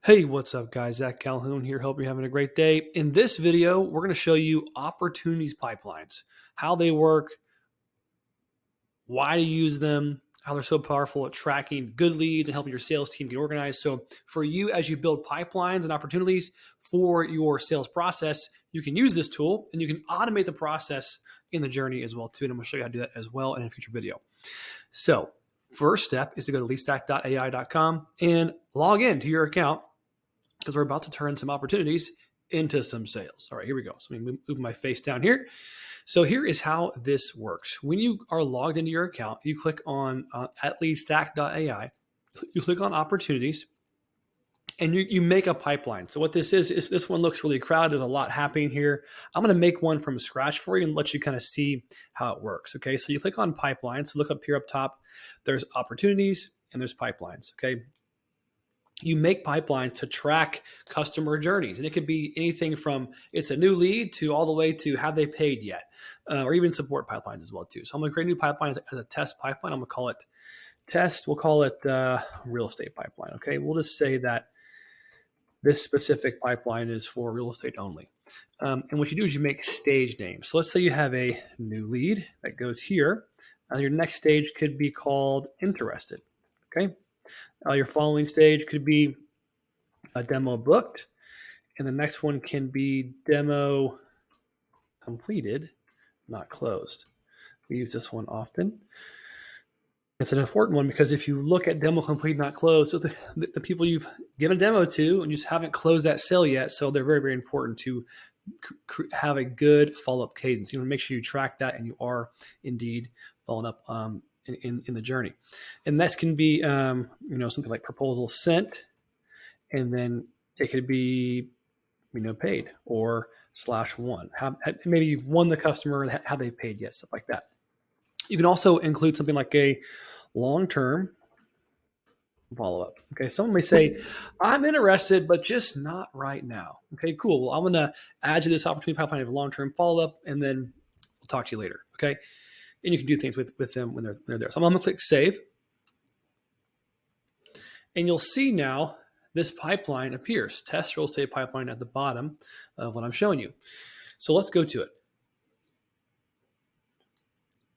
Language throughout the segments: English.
Hey, what's up, guys? Zach Calhoun here. Hope you're having a great day. In this video, we're going to show you opportunities pipelines, how they work, why to use them, how they're so powerful at tracking good leads and helping your sales team get organized. So, for you, as you build pipelines and opportunities for your sales process, you can use this tool and you can automate the process in the journey as well, too. And I'm going to show you how to do that as well in a future video. So, first step is to go to LeadStack.ai.com and log in to your account, because we're about to turn some opportunities into some sales. All right, here we go. So let me move my face down here. So here is how this works. When you are logged into your account, you click on at LeadStack.ai, you click on opportunities, and you make a pipeline. So what this is this one looks really crowded. There's a lot happening here. I'm going to make one from scratch for you and let you kind of see how it works. Okay, so you click on pipelines. So look up here up top. There's opportunities and there's pipelines. Okay. You make pipelines to track customer journeys. And it could be anything from it's a new lead to all the way to have they paid yet, or even support pipelines as well too. So I'm going to create a new pipeline as a test pipeline. I'm going to call it test. We'll call it real estate pipeline. Okay. We'll just say that this specific pipeline is for real estate only. And what you do is you make stage names. So let's say you have a new lead that goes here. Your next stage could be called interested. Okay. Your following stage could be a demo booked, and the next one can be demo completed, not closed. We use this one often. It's an important one because if you look at demo complete, not closed, so the people you've given a demo to and you just haven't closed that sale yet, so they're very, very important to have a good follow-up cadence. You want to make sure you track that and you are indeed following up in the journey. And this can be something like proposal sent, and then it could be paid or /1. Maybe you've won the customer, have they paid yet, stuff like that. You can also include something like a long-term follow-up. Okay, someone may say, I'm interested, but just not right now. Okay, cool. Well, I'm going to add to this opportunity pipeline of long-term follow-up, and then we'll talk to you later. Okay, and you can do things with them when they're there. So I'm going to click save, and you'll see now this pipeline appears, test real estate pipeline at the bottom of what I'm showing you. So let's go to it.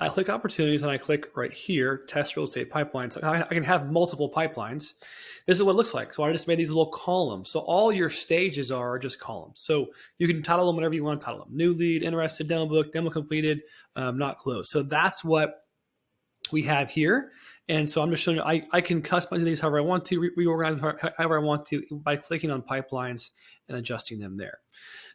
I click opportunities and I click right here, test real estate pipeline. So I can have multiple pipelines. This is what it looks like. So I just made these little columns. So all your stages are just columns. So you can title them whatever you want to title them. New lead, interested, demo book, demo completed, not closed. So that's what we have here. And so I'm just showing you, I can customize these however I want to, reorganize however I want to by clicking on pipelines and adjusting them there.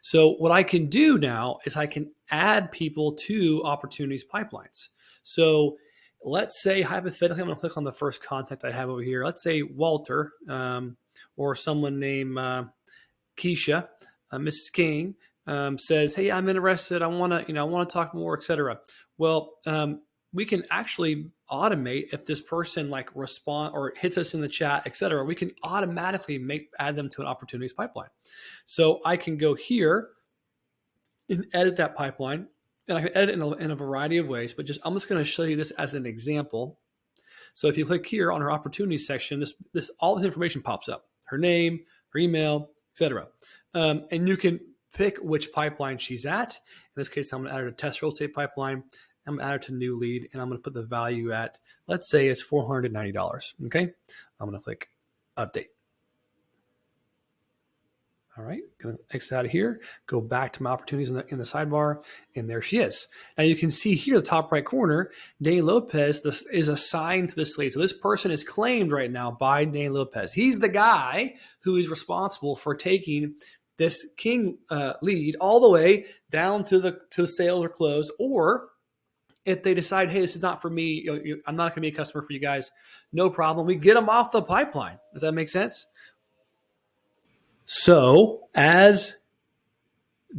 So what I can do now is I can add people to opportunities pipelines. So let's say hypothetically, I'm going to click on the first contact I have over here. Let's say Walter or someone named Keisha, Mrs. King, says, "Hey, I'm interested. I want to talk more, etc." Well, we can actually automate if this person respond or hits us in the chat, etc. We can automatically add them to an opportunities pipeline. So I can go here and edit that pipeline, and I can edit it in a variety of ways. But I'm just going to show you this as an example. So if you click here on her opportunities section, all this information pops up: her name, her email, etc. And you can pick which pipeline she's at. In this case, I'm going to add her to test real estate pipeline. I'm going to add it to new lead, and I'm going to put the value at, let's say it's $490. Okay. I'm going to click update. All right. Going to exit out of here, go back to my opportunities in the sidebar, and there she is. Now you can see here, the top right corner, Dane Lopez is assigned to this lead. So this person is claimed right now by Dane Lopez. He's the guy who is responsible for taking this King lead all the way down to sales or close, or if they decide, hey, this is not for me, I'm not going to be a customer for you guys, no problem. We get them off the pipeline. Does that make sense? So as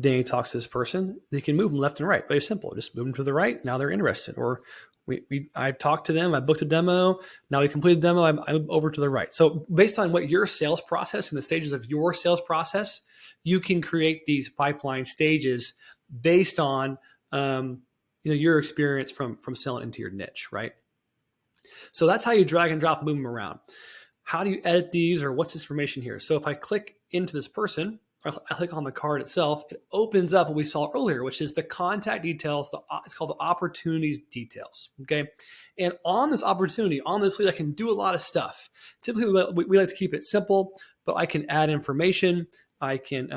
Danny talks to this person, they can move them left and right. Very simple. Just move them to the right. Now they're interested. Or I've talked to them. I booked a demo. Now we completed the demo. I'm over to the right. So based on what your sales process and the stages of your sales process, you can create these pipeline stages based on your experience from selling into your niche, right? So that's how you drag and drop, move them around. how do you edit these, or what's this information here? So if I click into this person, or I click on the card itself, it opens up what we saw earlier, which is the contact details. It's called the opportunities details. Okay. And on this opportunity, on this lead, I can do a lot of stuff. Typically, we like to keep it simple, but I can add information. I can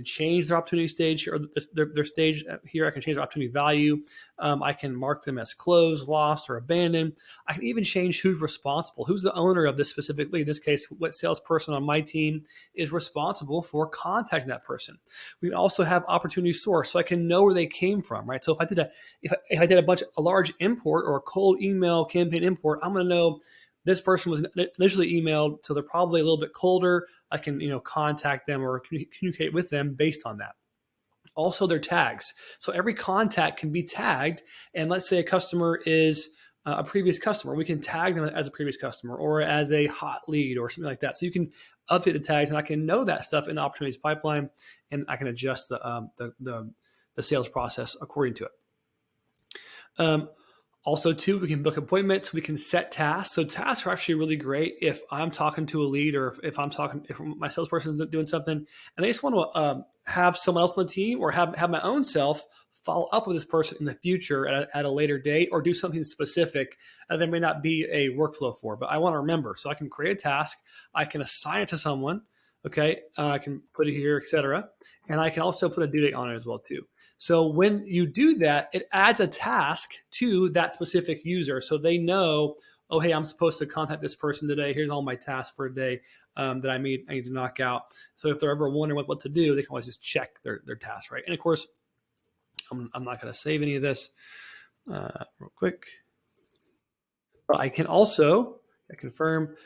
change their opportunity stage or their stage here. I can change their opportunity value. I can mark them as closed, lost, or abandoned. I can even change who's responsible, who's the owner of this specific lead. In this case, what salesperson on my team is responsible for contacting that person. We can also have opportunity source, so I can know where they came from, right? So if I did a large import or a cold email campaign import, I'm going to know this person was initially emailed, so they're probably a little bit colder. I can, contact them or communicate with them based on that. Also, their tags. So every contact can be tagged. And let's say a customer is a previous customer. We can tag them as a previous customer or as a hot lead or something like that. So you can update the tags, and I can know that stuff in the opportunities pipeline, and I can adjust the sales process according to it. Also, too, we can book appointments. We can set tasks. So tasks are actually really great if I'm talking to a lead, or if my salesperson is doing something and I just want to have someone else on the team, or have my own self follow up with this person in the future at a later date, or do something specific that there may not be a workflow for, but I want to remember. So I can create a task. I can assign it to someone. Okay. I can put it here, etc. And I can also put a due date on it as well, too. So when you do that, it adds a task to that specific user, so they know, oh, hey, I'm supposed to contact this person today. Here's all my tasks for a day that I need to knock out. So if they're ever wondering what to do, they can always just check their tasks, right? And of course, I'm not going to save any of this real quick. But I can also confirm.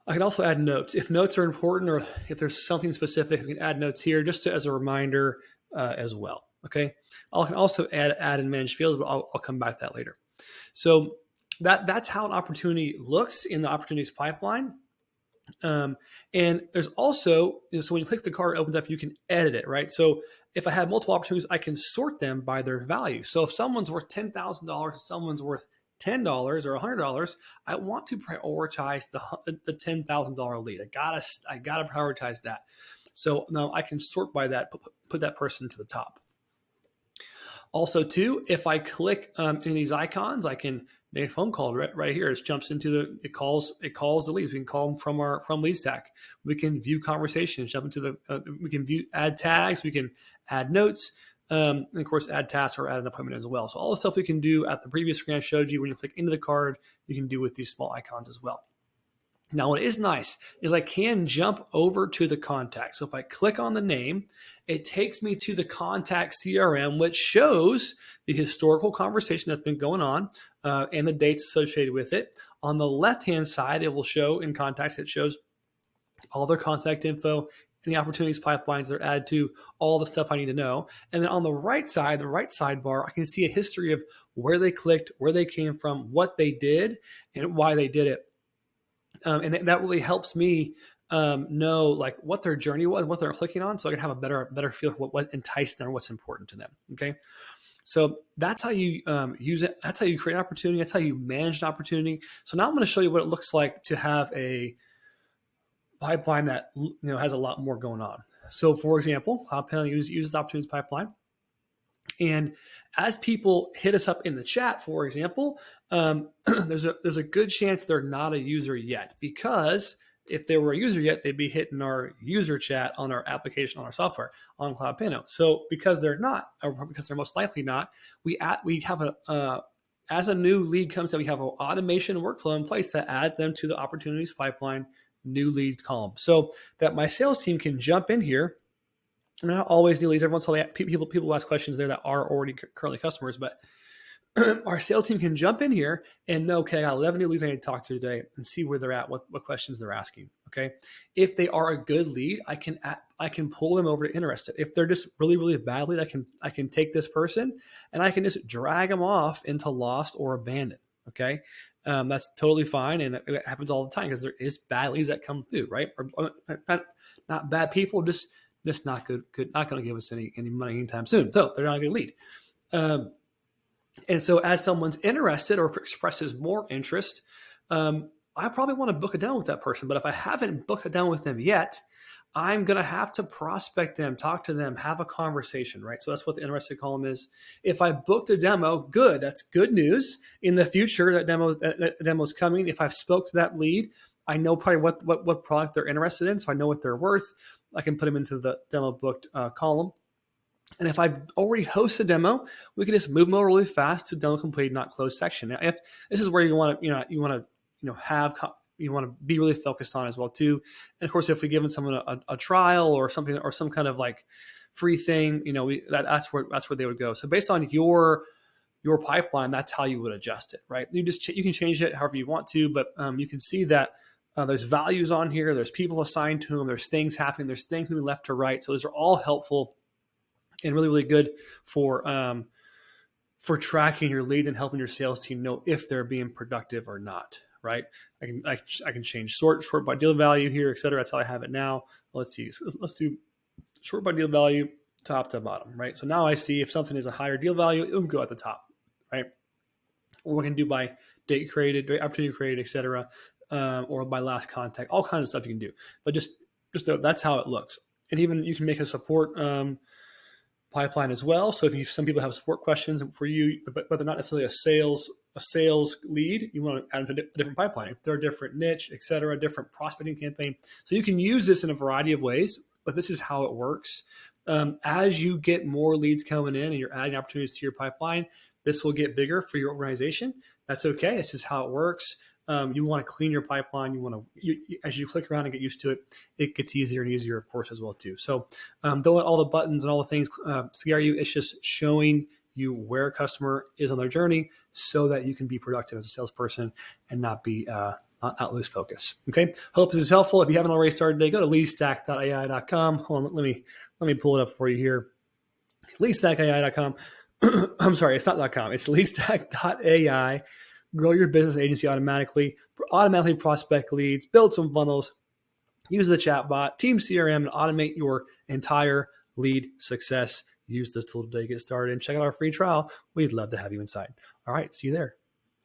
I can also add notes. If notes are important, or if there's something specific, we can add notes here just as a reminder as well. Okay. I can also add and manage fields, but I'll come back to that later. So that's how an opportunity looks in the opportunities pipeline. And there's also, so when you click the card, it opens up, you can edit it, right? So if I have multiple opportunities, I can sort them by their value. So if someone's worth $10,000 and someone's worth $10 or $100, I want to prioritize the $10,000 lead. I gotta prioritize that. So now I can sort by that, put that person to the top. Also, too, if I click any of these icons, I can make a phone call right here. It jumps into it calls the leads. We can call them from LeadStack. We can view conversations, jump into we can add tags, we can add notes. And of course, add tasks or add an appointment as well. So all the stuff we can do at the previous screen I showed you, when you click into the card, you can do with these small icons as well. Now, what is nice is I can jump over to the contact. So if I click on the name, it takes me to the contact CRM, which shows the historical conversation that's been going on and the dates associated with it. On the left-hand side, it will show in contacts, it shows all their contact info, the opportunities pipelines they're added to, all the stuff I need to know. And then on the right side, the right sidebar, I can see a history of where they clicked, where they came from, what they did, and why they did it. And that really helps me know like what their journey was, what they're clicking on, so I can have a better feel for what enticed them, what's important to them. Okay. So that's how you use it. That's how you create an opportunity. That's how you manage an opportunity. So now I'm going to show you what it looks like to have a pipeline that has a lot more going on. So for example, Cloud Panel uses the opportunities pipeline. And as people hit us up in the chat, for example, there's a good chance they're not a user yet, because if they were a user yet, they'd be hitting our user chat on our application, on our software, on Cloud Panel. So because they're not, or because they're most likely not, we have as a new lead comes in, we have an automation workflow in place to add them to the opportunities pipeline new leads column, so that my sales team can jump in here. And not always new leads. Every once in a while, people ask questions there that are already currently customers, but our sales team can jump in here and know, okay, I got 11 new leads I need to talk to today, and see where they're at, what questions they're asking. Okay, if they are a good lead, I can pull them over to interested. If they're just really, really a bad lead, I can take this person and I can just drag them off into lost or abandoned. Okay, that's totally fine, and it happens all the time because there is bad leads that come through, right? Or not bad people, just not good, not going to give us any money anytime soon. So they're not going to lead. And so as someone's interested or expresses more interest, I probably want to book a demo with that person. But if I haven't booked a demo with them yet, I'm going to have to prospect them, talk to them, have a conversation, right? So that's what the interested column is. If I booked a demo, good. That's good news. In the future, that demo's coming. If I've spoke to that lead, I know probably what product they're interested in, so I know what they're worth. I can put them into the demo booked column. And if I've already hosted a demo, we can just move them over really fast to demo complete, not closed section. Now, if this is where you want to, you want to be really focused on as well too. And of course, if we give someone a trial or something or some kind of like free thing, that's where they would go. So based on your pipeline, that's how you would adjust it, right? You can change it however you want to, but you can see that there's values on here. There's people assigned to them. There's things happening. There's things moving left to right. So those are all helpful and really, really good for tracking your leads and helping your sales team know if they're being productive or not, right? I can change sort by deal value here, et cetera. That's how I have it now. Let's see. Let's do sort by deal value, top to bottom, right? So now I see if something is a higher deal value, it will go at the top, right? Or we can do by date created, opportunity created, et cetera, or by last contact, all kinds of stuff you can do. But just know that's how it looks. And even you can make a support pipeline as well. So if some people have support questions for you, but they're not necessarily a sales lead, you want to add them to a different pipeline. If they're a different niche, et cetera, different prospecting campaign. So you can use this in a variety of ways, but this is how it works. As you get more leads coming in and you're adding opportunities to your pipeline, this will get bigger for your organization. That's okay. This is how it works. You want to clean your pipeline. As you click around and get used to it, it gets easier and easier, of course, as well too. So don't let all the buttons and all the things scare you. It's just showing you where a customer is on their journey so that you can be productive as a salesperson and not lose focus. Okay. Hope this is helpful. If you haven't already started today, go to LeadStack.ai.com. Hold on, let me pull it up for you here. LeadStack.ai.com. I'm sorry, it's not .com. It's LeadStack.ai. Grow your business agency automatically prospect leads, build some funnels, use the chatbot, Team CRM, and automate your entire lead success. Use this tool today to get started and check out our free trial. We'd love to have you inside. All right, see you there.